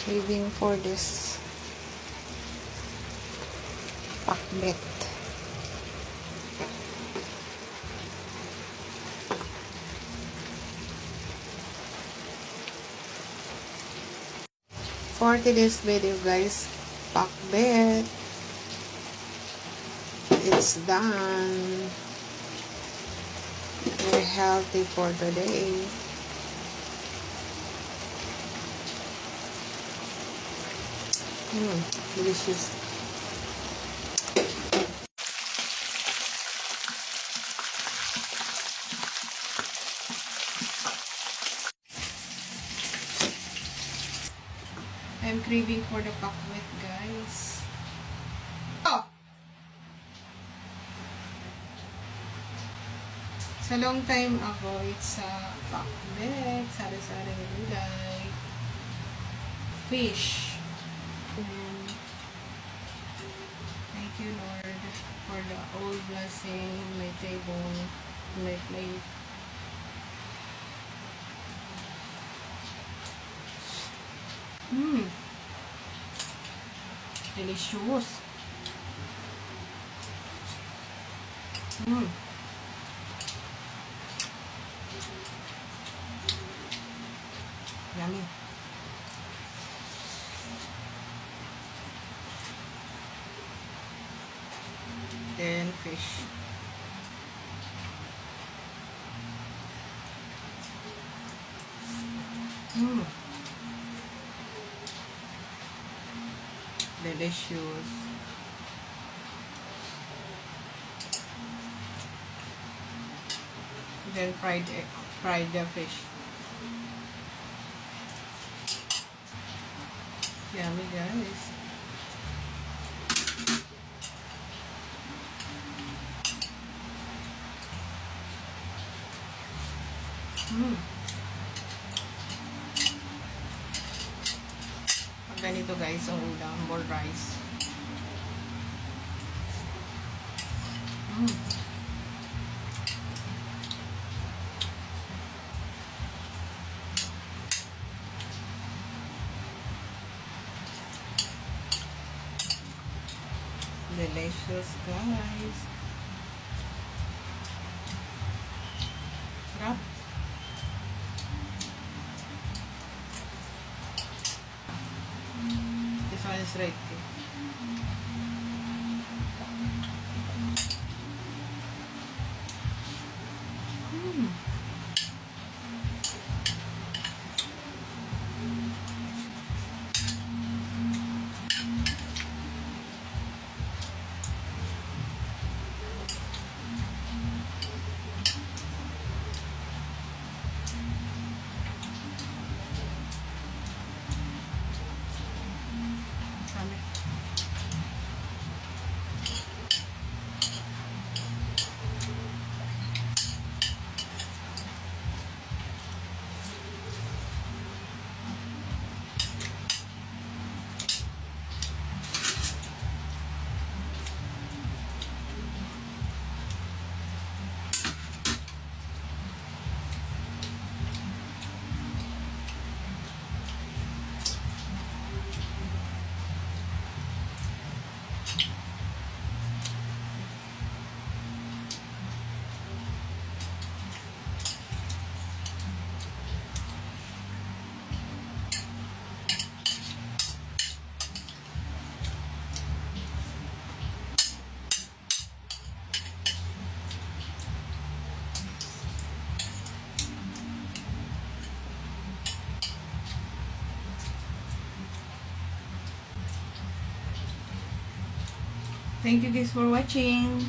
Craving for this pakbet. For today's video, guys, pakbet. It's done. We're healthy for today. Delicious. I'm craving for the pakbet, guys. Oh! Sa long time ago, it's pakbet, sari-sari gulay, fish. Thank you, Lord, for the old blessing, my table, my plate. Delicious. Yummy. Then fish. Delicious. Then fried the fish. Yummy, guys. Pag ganito, guys, ang ulam, more rice. Delicious, guys. Sarap. This one is right here. Thank you guys for watching.